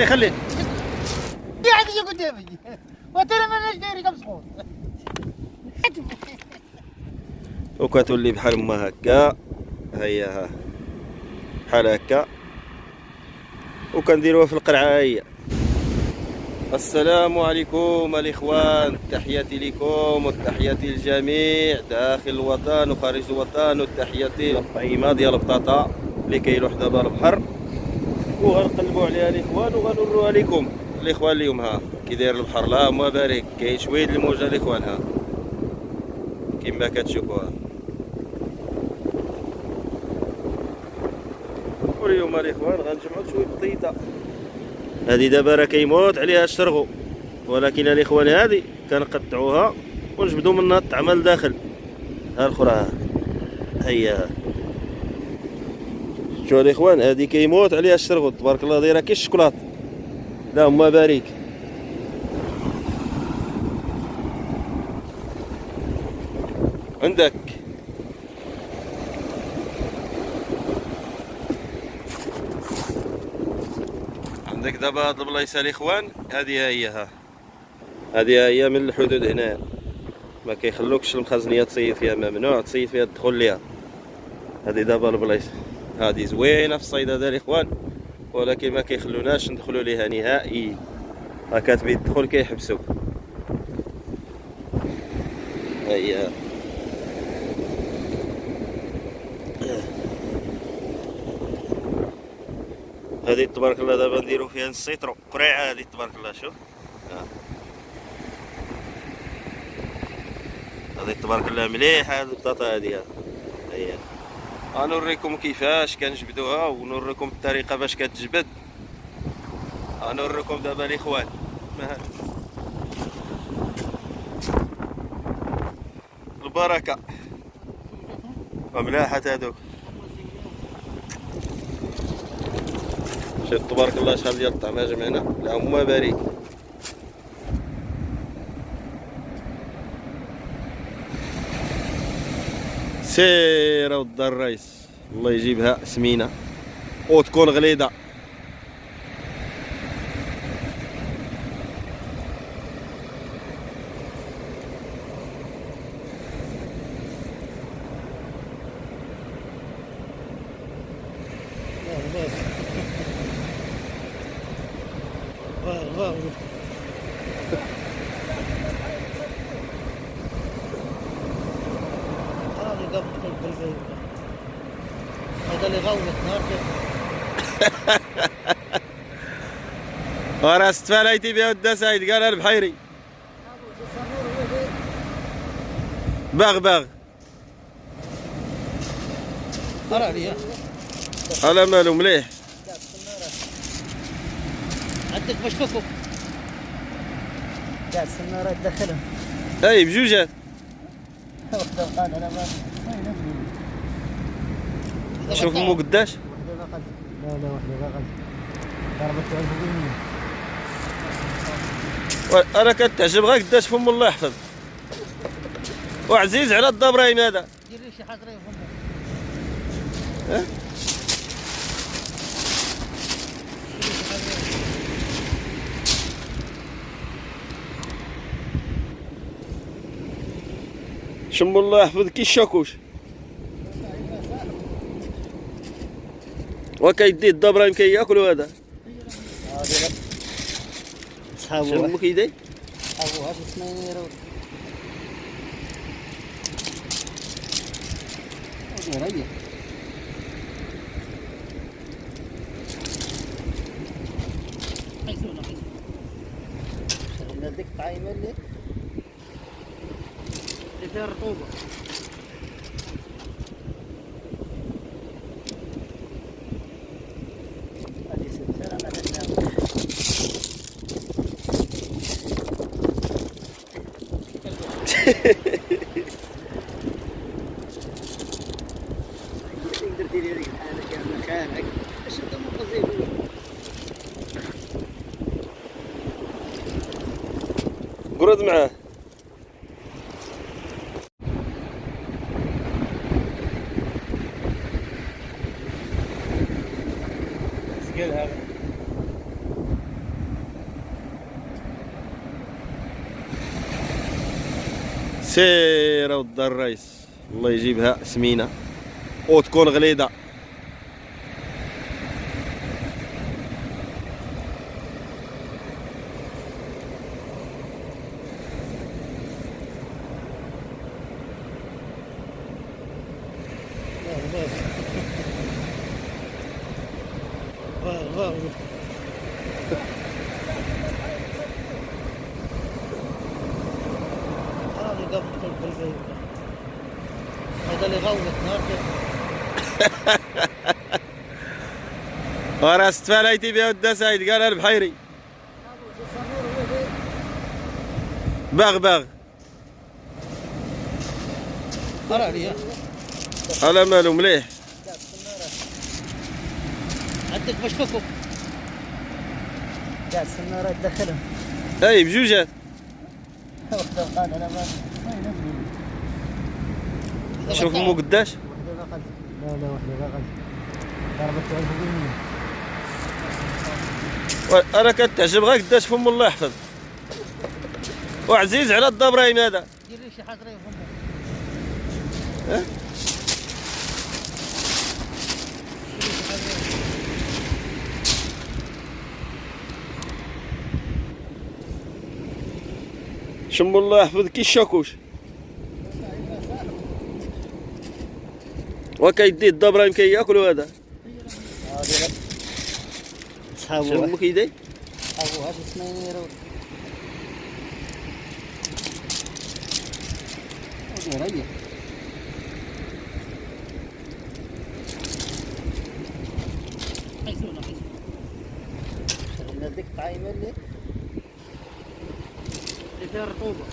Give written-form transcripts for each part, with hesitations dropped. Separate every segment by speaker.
Speaker 1: خليه
Speaker 2: دي عادي قدامي وترى ما نجدري كم سقوط
Speaker 1: وكتولي بحال ما هكا. هيا بحال هكا وكنديروها في القرعه. هي السلام عليكم الاخوان، تحياتي لكم وتحياتي للجميع داخل الوطن وخارج الوطن، وتحياتي للطعيمه ديال البطاطا اللي كيلوح دابا البحر وغنقلبوا عليها الاخوان وغنوروها لكم الاخوان. اليوم ها كي داير البحر، لا ما بارك، كاين شويه د الموجه الاخوان ها كما كتشوفوها. واليوم الاخوان غنجمعوا شويه بطيطه. هذه دابا راه كيموت عليها الشرغو، ولكن الاخوان هذه كنقطعوها ونجبدوا منها الطعمه لداخل. ها الاخرى ها هي شوفوا الاخوان، هذه كيموت عليها الشرغو تبارك الله، دايره كي الشكلاط. لا ما بارك. عندك دابا هاد البلايص الاخوان، هذه هي ها هذه هي من الحدود هنا، ما كيخلوكش المخزنيه تصيد فيها، ممنوع تصيد فيها تدخل ليها. هذه دابا البلايص هذه زوينه في الصيد هذا الاخوان، ولكن ما كيخلوناش ندخلوا ليها نهائي. ها كاتبين الدخول كيحبسوك. هي هذه تبارك الله دابا نديرو فيها السيترو قريعه. هذه تبارك الله شوف هذه تبارك الله مليحه هذه البطاطا. هذه هي غنوريكم كيفاش كنجبدوها ونوريكم الطريقه باش كتجبد. غنوريكم دابا الاخوان. البركه وملاحه هذوك. شوف تبارك الله شحال ديال الطعمه جمعنا، اللهم بارك. سير ود الرئيس، الله يجيبها سمينه وتكون غليظه.
Speaker 2: هذا اللي غوت نهار
Speaker 1: وراه استفاليتي بها ودا سعيد قالها البحيري. باغ
Speaker 2: ارى عليا
Speaker 1: على مالو مليح.
Speaker 2: عندك باش فكوا كاع السنارات دخلهم.
Speaker 1: اي بجوجات
Speaker 2: وحده بقات على ما
Speaker 1: شوف امو قداش.
Speaker 2: لا وحده باقا ضربت على الفوق.
Speaker 1: انا كتعجب غير قداش فم الله يحفظ، وعزيز على الضبرايم هذا.
Speaker 2: دير لي شي حاجه فمو.
Speaker 1: شم الله يحفظ كي الشاكوش. وكيدي الضبرايم كياكلوا هذا.
Speaker 2: صحابو
Speaker 1: شنو كيدي؟
Speaker 2: صحابو هاد السنير ريح. ديك الطعيمه اللي فيها الرطوبه. هذه سلسله ما تتناول. درتي لي هذيك الحاله كامله خانك اش انت مقزي.
Speaker 1: قرد معاه. سقلها سير ود الرئيس، الله يجيبها سمينه وتكون غليظه.
Speaker 2: هذا اللي غوت نهار
Speaker 1: وراه استفاليتي بها ودا سعيد قالها البحيري. باغ
Speaker 2: راه عليا
Speaker 1: على مالو مليح.
Speaker 2: عندك باش فكوا كاع السنارات دخلهم.
Speaker 1: اي بجوجات.
Speaker 2: وحده بقات على ما
Speaker 1: شوف امو قداش.
Speaker 2: لا وحده باقا ضربت على الهجوم.
Speaker 1: انا كتعجب غير قداش فم الله يحفظ. وعزيز على الضبراين هذا.
Speaker 2: دير لي شي حاجه يفهموا.
Speaker 1: شم الله يحفظ كي الشاكوش. وكيدي الضبراين كياكلوا هذا.
Speaker 2: صحابو
Speaker 1: شنو كيدي؟
Speaker 2: صحابو هاد السنير ريح. حيزونا ديك الطعيمه اللي فيها الرطوبه.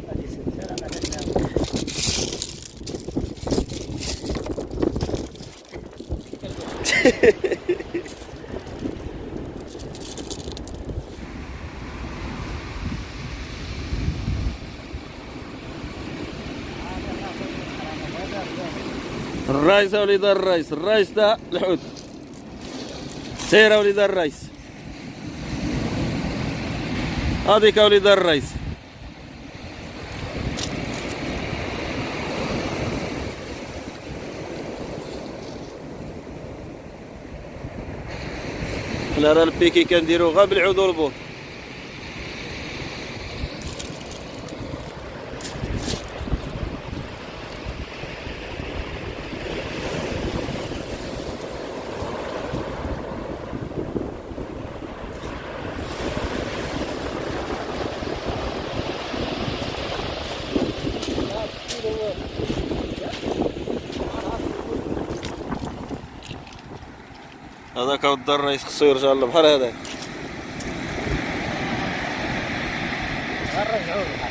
Speaker 2: هذه سلسله ما تنام.
Speaker 1: الرايس وليد الرايس، الرايس تاع الحوت. سير وليد الرايس. هذيك وليد الرايس. حنا راه البيكي كنديرو غير بالعود والبوط. هذاك ود الرئيس خصو يرجع للبحر هذاك.
Speaker 2: غير رجعوه للبحر.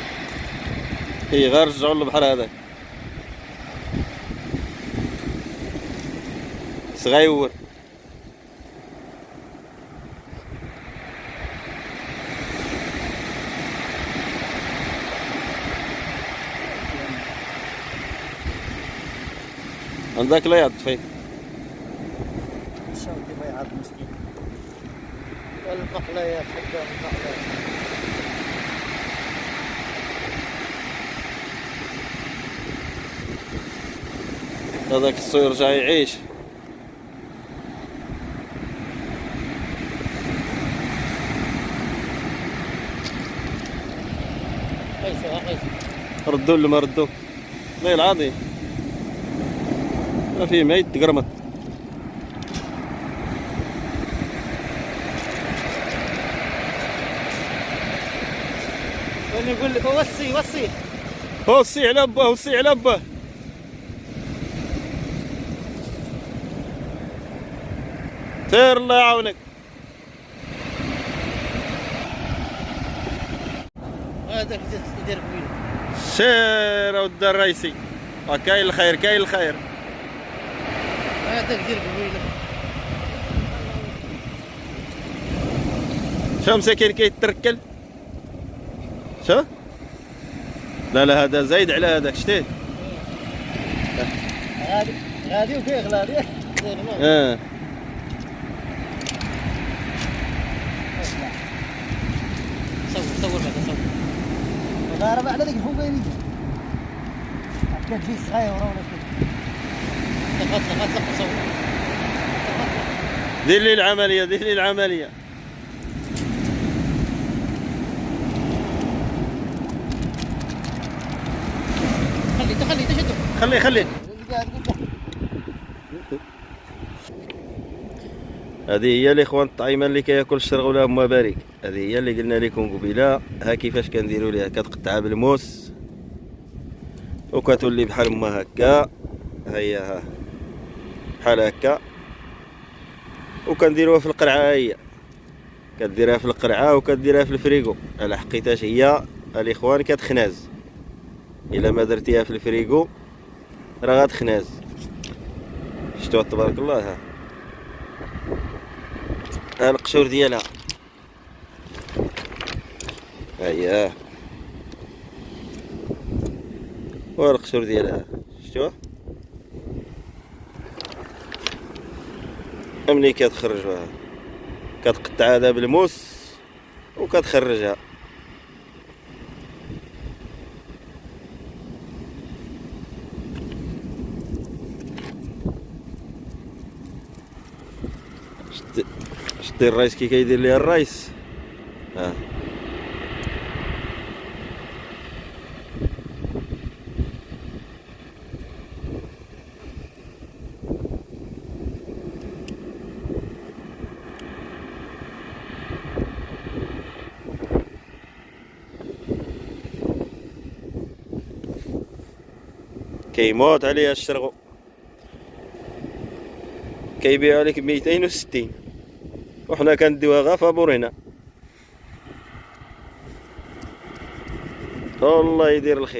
Speaker 1: اي غير رجعوا للبحر هذاك. صغيور. عندك لا يطفي.
Speaker 2: شو اللي بيعض مسكين. والبقله يا خدام البقله.
Speaker 1: هذاك خصو يرجع يعيش. ردوا اللي ما ردوا. والله العظيم ما فيه ما يتقرمط.
Speaker 2: وانا نقول لك وصي
Speaker 1: وصي على باه، وصي على باه. سير الله يعاونك.
Speaker 2: هذاك يدير بوينه.
Speaker 1: سير ود الرئيسي. كاين الخير كاين الخير.
Speaker 2: هذاك يدير بوينه.
Speaker 1: شو مساكين كيتركل. شو؟ لا هذا زايد على هذاك شتيه.
Speaker 2: غادي وكيغلى.
Speaker 3: صور بعدا صور.
Speaker 2: الغاربة على ذيك الفوقانية. كتجي صغيرة ولا
Speaker 3: دغات صور.
Speaker 1: دير لي العملية، دير لي العملية.
Speaker 3: خلي تشدو.
Speaker 1: خلي هذه هي الاخوان الطعيمه اللي كياكل الشرغ ولا ما بارك. هذه هي اللي قلنا لكم قبيله. ها كيفاش كنديروا ليها، كتقطعها بالموس وكتولي بحال ما هكا. هي ها بحال هكا، وكنديروها في القرعه. هي كديرها في القرعه وكديرها في الفريغو على حقيتاش هي الاخوان كتخناز. الا ما درتيها في الفريغو راه غتخناز. شفتوها تبارك الله. ها القشور ديالها، هيا والقشور ديالها شفتوها ملي كتخرجوها. كتقطع هذا بالموس وكتخرجها. شتي الرايس كي كيدير ليها الرايس. كيموت عليها الشرغو، كيبيعها لك 260 وحنا كنديوها غا فابورينا. الله يدير الخير.